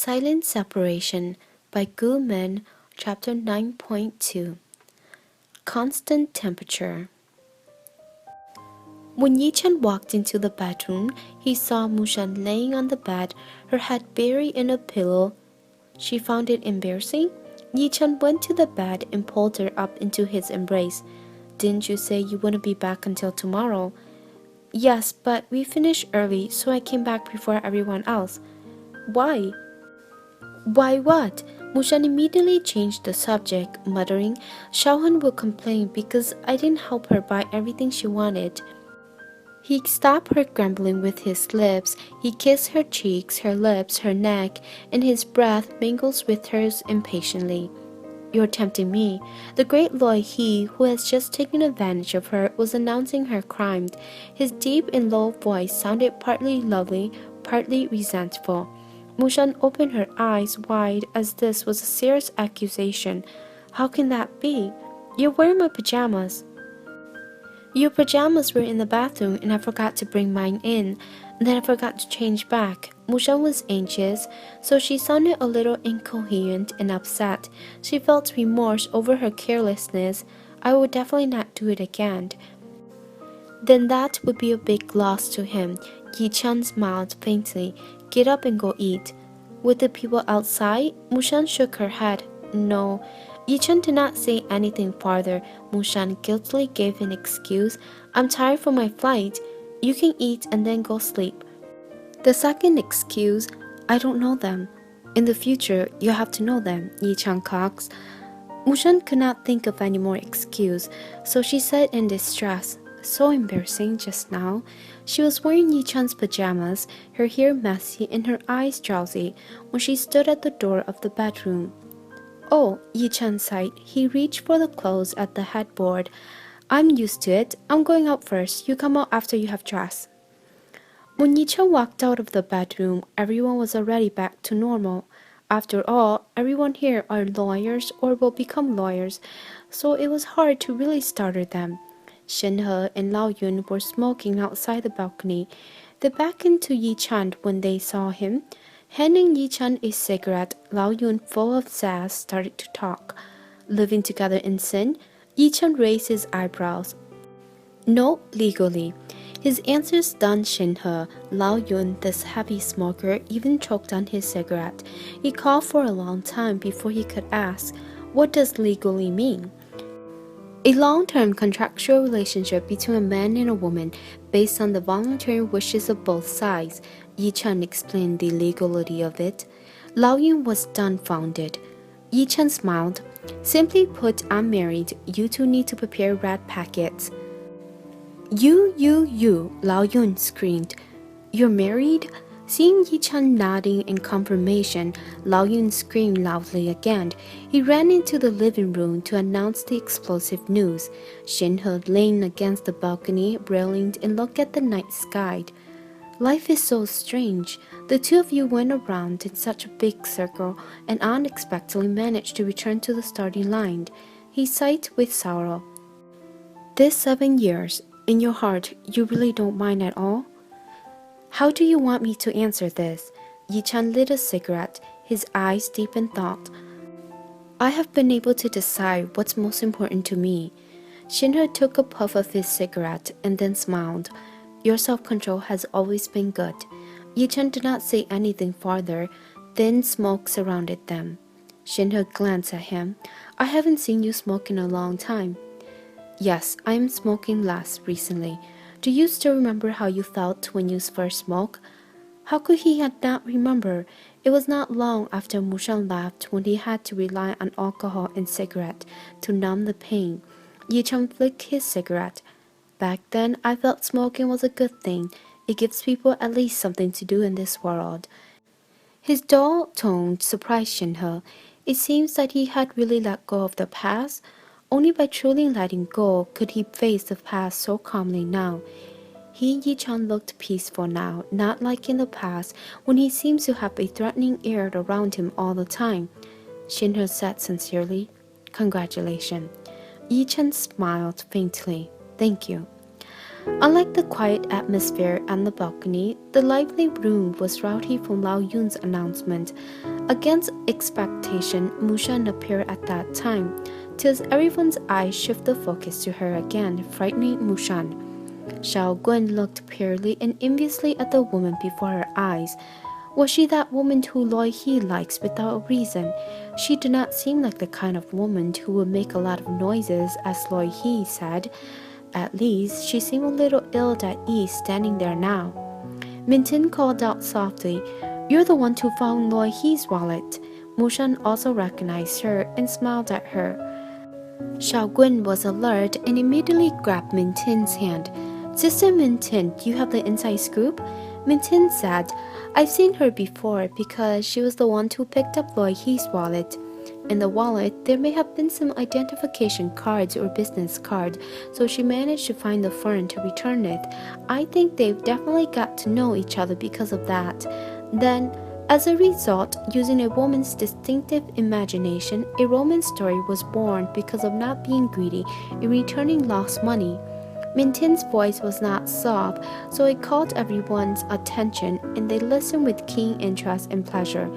Silent Separation by Guman, Chapter 9.2. Constant Temperature. When Yichen walked into the bedroom, he saw Mushan laying on the bed, her head buried in a pillow. She found it embarrassing. Yichen went to the bed and pulled her up into his embrace. "Didn't you say you wouldn't be back until tomorrow?" "Yes, but we finished early, so I came back before everyone else." "Why?" "Why what?" Mushan immediately changed the subject, muttering, "Xiaohan will complain because I didn't help her buy everything she wanted." He stopped her grumbling with his lips. He kissed her cheeks, her lips, her neck, and his breath mingles with hers impatiently. "You're tempting me." The great Loi He, who has just taken advantage of her, was announcing her crime. His deep and low voice sounded partly lovely, partly resentful. Mushan opened her eyes wide as this was a serious accusation. "How can that be? You're wearing my pajamas." "Your pajamas were in the bathroom and I forgot to bring mine in. Then I forgot to change back." Mushan was anxious, so she sounded a little incoherent and upset. She felt remorse over her carelessness. "I would definitely not do it again." "Then that would be a big loss to him." Yichen smiled faintly. "Get up and go eat." "With the people outside?" Mushan shook her head. "No." Yichen did not say anything farther. Mushan guiltily gave an excuse. "I'm tired from my flight." "You can eat and then go sleep." The second excuse, "I don't know them." "In the future, you have to know them," Yichen coaxed. Mushan could not think of any more excuse, so she said in distress, "So embarrassing just now." She was wearing Yichen's pajamas, her hair messy and her eyes drowsy, when she stood at the door of the bedroom. "Oh," Yichen sighed. He reached for the clothes at the headboard. "I'm used to it. I'm going out first. You come out after you have dressed." When Yichen walked out of the bedroom, everyone was already back to normal. After all, everyone here are lawyers or will become lawyers, so it was hard to really startle them. Shenhe and Lao Yun were smoking outside the balcony. They beckoned to Yichen when they saw him. Handing Yichen a cigarette, Lao Yun, full of sass, started to talk. "Living together in sin?" Yichen raised his eyebrows. "No, legally." His answer stunned Shenhe. Lao Yun, this heavy smoker, even choked on his cigarette. He coughed for a long time before he could ask, "What does legally mean?" "A long-term contractual relationship between a man and a woman based on the voluntary wishes of both sides." Yichen explained the legality of it. Lao Yun was dumbfounded. Yichen smiled. "Simply put, I'm married. You two need to prepare red packets." You, Lao Yun screamed. "You're married?" Seeing Yichen nodding in confirmation, Lao Yun screamed loudly again. He ran into the living room to announce the explosive news. Shenhe leaned against the balcony railing and looked at the night sky. "Life is so strange. The two of you went around in such a big circle and unexpectedly managed to return to the starting line." He sighed with sorrow. "This 7 years, in your heart, you really don't mind at all?" "How do you want me to answer this?" Yichen lit a cigarette, his eyes deep in thought. "I have been able to decide what's most important to me." Shinhe took a puff of his cigarette and then smiled. "Your self-control has always been good." Yichen did not say anything farther. Thin smoke surrounded them. Shinhe glanced at him. "I haven't seen you smoke in a long time." "Yes, I am smoking less recently. Do you still remember how you felt when you first smoked?" How could he not remember? It was not long after Mushan left when he had to rely on alcohol and cigarette to numb the pain. Yichen flicked his cigarette. "Back then, I felt smoking was a good thing. It gives people at least something to do in this world." His dull tone surprised Shenhe. It seems that he had really let go of the past. Only by truly letting go could he face the past so calmly now. Yichen looked peaceful now, not like in the past, when he seemed to have a threatening air around him all the time. Shinhe said sincerely, "Congratulations." Yichen smiled faintly. "Thank you." Unlike the quiet atmosphere and the balcony, the lively room was rowdy from Lao Yun's announcement. Against expectation, Mushan appeared at that time, till everyone's eyes shifted the focus to her again, frightening Mushan. Xiao Guen looked purely and enviously at the woman before her eyes. Was she that woman who Loi He likes without a reason? She did not seem like the kind of woman who would make a lot of noises, as Loi He said. At least, she seemed a little ill at ease standing there now. Minton called out softly, "You're the one who found Loi He's wallet." Mushan also recognized her and smiled at her. Xiao Guen was alert and immediately grabbed Minton's hand. "Sister Minton, do you have the inside scoop?" Minton said, "I've seen her before because she was the one who picked up Loi He's wallet. In the wallet, there may have been some identification cards or business card, so she managed to find the firm to return it. I think they've definitely got to know each other because of that. Then, as a result, using a woman's distinctive imagination, a romance story was born because of not being greedy in returning lost money." Minton's voice was not soft, so it caught everyone's attention, and they listened with keen interest and pleasure.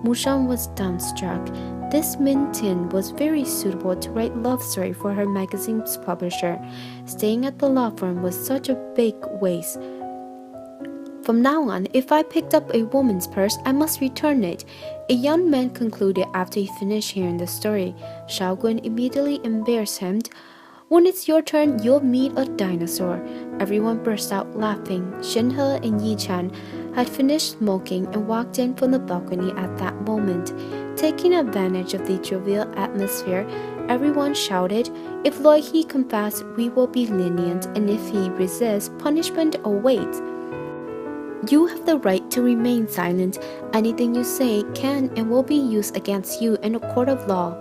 Mushan was dumbstruck. This Minton was very suitable to write love story for her magazine's publisher. Staying at the law firm was such a big waste. "From now on, if I picked up a woman's purse, I must return it," a young man concluded after he finished hearing the story. Xiao Guen immediately embarrassed him. "When it's your turn, you'll meet a dinosaur." Everyone burst out laughing. Shenhe and Yichen had finished smoking and walked in from the balcony at that moment. Taking advantage of the jovial atmosphere, everyone shouted, "If Loi He confesses, we will be lenient, and if he resists, punishment awaits. You have the right to remain silent. Anything you say can and will be used against you in a court of law."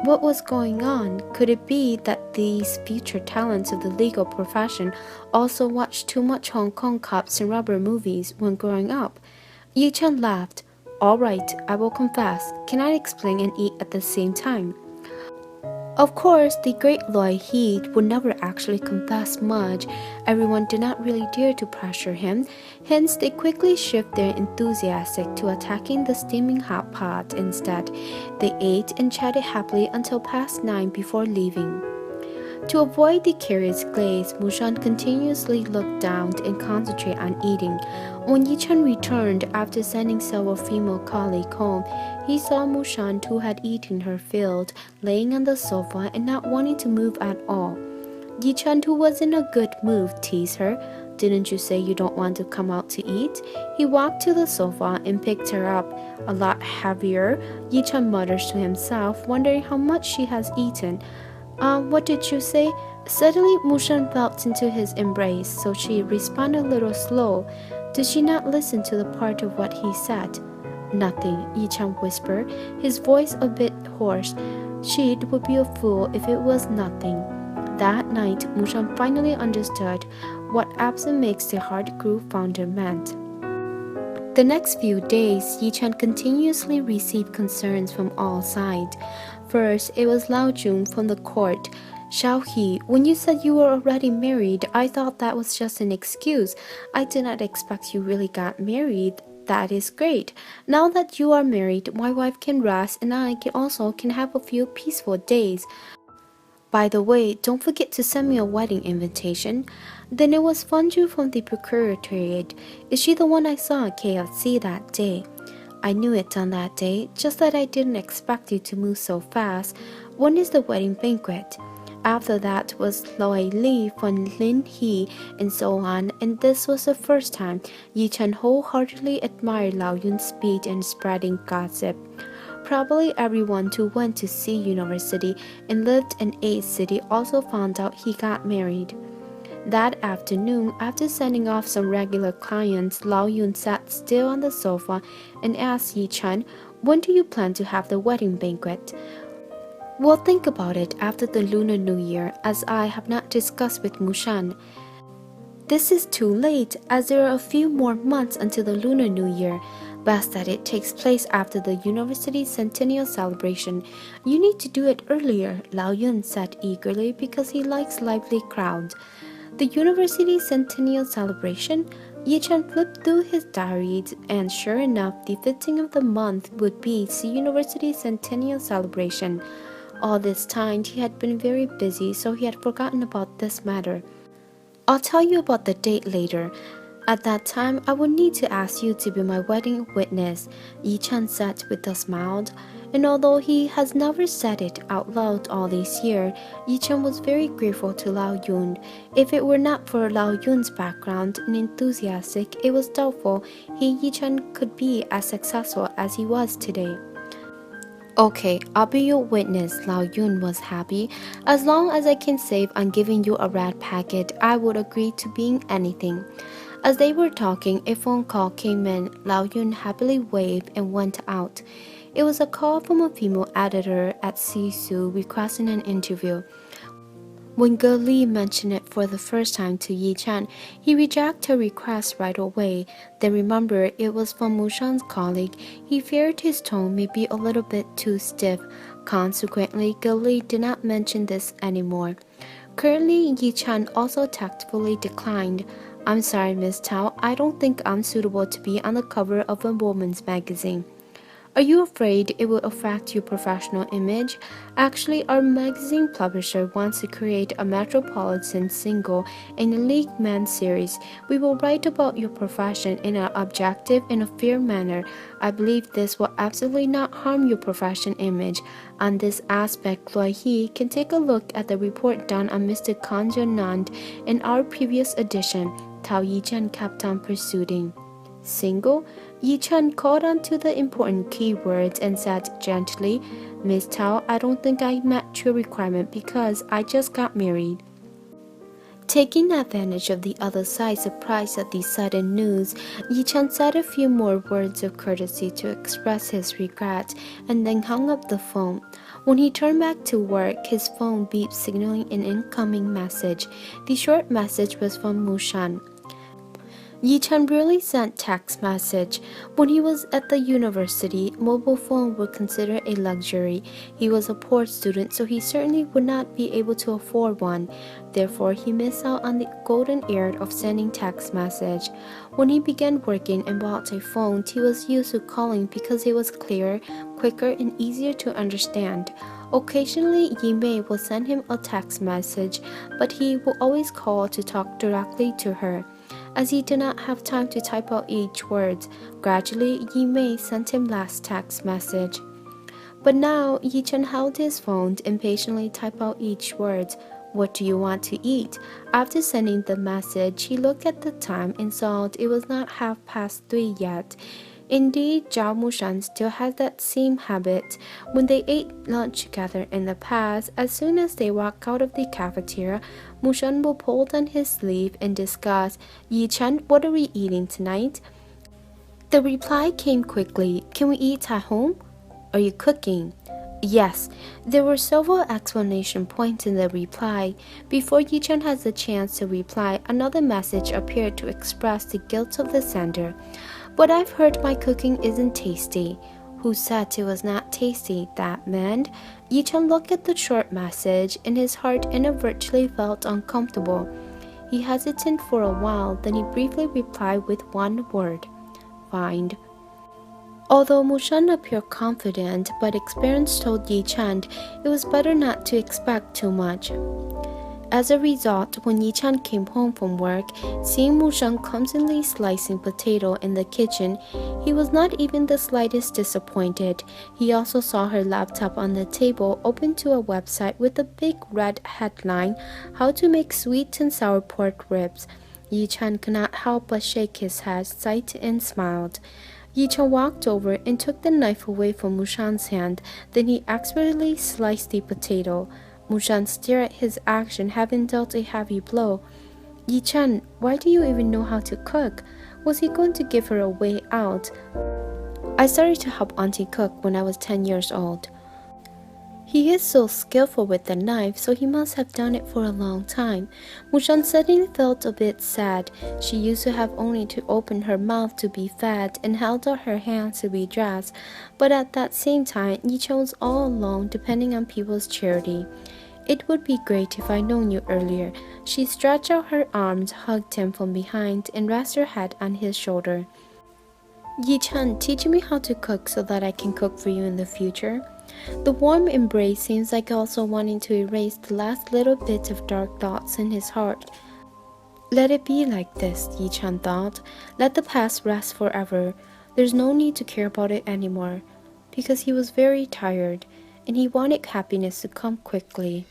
What was going on? Could it be that these future talents of the legal profession also watched too much Hong Kong cops and rubber movies when growing up? Yichen laughed. "All right, I will confess. Can I explain and eat at the same time?" Of course, the great Loi He would never actually confess much. Everyone did not really dare to pressure him. Hence, they quickly shifted their enthusiasm to attacking the steaming hot pot instead. They ate and chatted happily until past 9 before leaving. To avoid the curious glaze, Mushan continuously looked down and concentrated on eating. When Yichen returned after sending several female colleagues home, he saw Mushan, who had eaten her fill, laying on the sofa and not wanting to move at all. Yichen, who was in a good mood, teased her. "Didn't you say you don't want to come out to eat?" He walked to the sofa and picked her up. "A lot heavier," Yichen mutters to himself, wondering how much she has eaten. What did you say?" Suddenly, Mushan fell into his embrace, so she responded a little slow. Did she not listen to the part of what he said? "Nothing," Yichen whispered, his voice a bit hoarse. She would be a fool if it was nothing. That night, Mushan finally understood what absent makes the heart grow fonder meant. The next few days, Yichen continuously received concerns from all sides. First, it was Lao Jun from the court. "Xiao He, when you said you were already married, I thought that was just an excuse. I did not expect you really got married. That is great. Now that you are married, my wife can rest and I can have a few peaceful days. By the way, don't forget to send me a wedding invitation." Then it was Fanju from the Procuratorate. "Is she the one I saw at KFC that day?" "I knew it on that day, just that I didn't expect you to move so fast. When is the wedding banquet?" After that was Loi Li from Lin He and so on, and this was the first time Yichen wholeheartedly admired Lao Yun's speed in spreading gossip. Probably everyone who went to C University and lived in A City also found out he got married. That afternoon, after sending off some regular clients, Lao Yun sat still on the sofa and asked Yichen, "When do you plan to have the wedding banquet?" "We'll think about it after the Lunar New Year, as I have not discussed with Mushan." "This is too late, as there are a few more months until the Lunar New Year. Best that it takes place after the university's centennial celebration. You need to do it earlier," Lao Yun said eagerly because he likes lively crowds. The university centennial celebration? Yichen flipped through his diaries, and sure enough, the 15th of the month would be the university centennial celebration. All this time, he had been very busy, so he had forgotten about this matter. I'll tell you about the date later. At that time, I would need to ask you to be my wedding witness, Yichen said with a smile. And although he has never said it out loud all these years, Yichen was very grateful to Lao Yun. If it were not for Lao Yun's background and enthusiastic, it was doubtful Yichen could be as successful as he was today. Okay, I'll be your witness, Lao Yun was happy. As long as I can save on giving you a rat packet, I would agree to being anything. As they were talking, a phone call came in. Lao Yun happily waved and went out. It was a call from a female editor at Sisu requesting an interview. When Ge Li mentioned it for the first time to Yichen, he rejected her request right away. Then remembered it was from Mushan's colleague. He feared his tone may be a little bit too stiff. Consequently, Ge Li did not mention this anymore. Currently, Yichen also tactfully declined. I'm sorry, Miss Tao, I don't think I'm suitable to be on the cover of a woman's magazine. Are you afraid it will affect your professional image? Actually, our magazine publisher wants to create a metropolitan single in a League Man series. We will write about your profession in an objective and a fair manner. I believe this will absolutely not harm your profession image. On this aspect, Loi He can take a look at the report done on Mr. Kang Nand in our previous edition. Tao Yichen kept on pursuing. Single? Yichen caught on to the important keywords and said gently, Miss Tao, I don't think I met your requirement because I just got married. Taking advantage of the other side's surprise at the sudden news, Yichen said a few more words of courtesy to express his regret and then hung up the phone. When he turned back to work, his phone beeped signaling an incoming message. The short message was from Mushan. Yichen rarely sent text message. When he was at the university, mobile phone were considered a luxury. He was a poor student, so he certainly would not be able to afford one. Therefore, he missed out on the golden era of sending text message. When he began working and bought a phone, he was used to calling because it was clearer, quicker, and easier to understand. Occasionally, Yimei will send him a text message, but he will always call to talk directly to her. As he did not have time to type out each word, gradually Yimei sent him last text message. But now Yichen held his phone and patiently typed out each word. What do you want to eat? After sending the message, he looked at the time and saw it was not 3:30 yet. Indeed, Zhao Mosheng still has that same habit. When they ate lunch together in the past, as soon as they walk out of the cafeteria, Mosheng will pull down his sleeve and discuss, Yichen, what are we eating tonight? The reply came quickly. Can we eat at home? Are you cooking? Yes. There were several exclamation points in the reply. Before Yichen has the chance to reply, another message appeared to express the guilt of the sender. But I've heard my cooking isn't tasty. Who said it was not tasty? That man? Yichen looked at the short message and his heart inadvertently felt uncomfortable. He hesitated for a while, then he briefly replied with one word. Fine. Although Mushan appeared confident, but experience told Yichen it was better not to expect too much. As a result, when Yichen came home from work, seeing Mushan clumsily slicing potato in the kitchen, he was not even the slightest disappointed. He also saw her laptop on the table open to a website with a big red headline, How to Make Sweet and Sour Pork Ribs. Yichen could not help but shake his head, sighed and smiled. Yichen walked over and took the knife away from Mushan's hand. Then he expertly sliced the potato. Mushan stared at his action, having dealt a heavy blow. Yichen, why do you even know how to cook? Was he going to give her a way out? I started to help Auntie cook when I was 10 years old. He is so skillful with the knife, so he must have done it for a long time. Mushan suddenly felt a bit sad. She used to have only to open her mouth to be fed and held out her hands to be dressed. But at that same time, Yichen was all alone, depending on people's charity. It would be great if I'd known you earlier. She stretched out her arms, hugged him from behind, and rested her head on his shoulder. Yichen, teach me how to cook so that I can cook for you in the future. The warm embrace seems like also wanting to erase the last little bit of dark thoughts in his heart. Let it be like this, Yichen thought. Let the past rest forever. There's no need to care about it anymore, because he was very tired, and he wanted happiness to come quickly.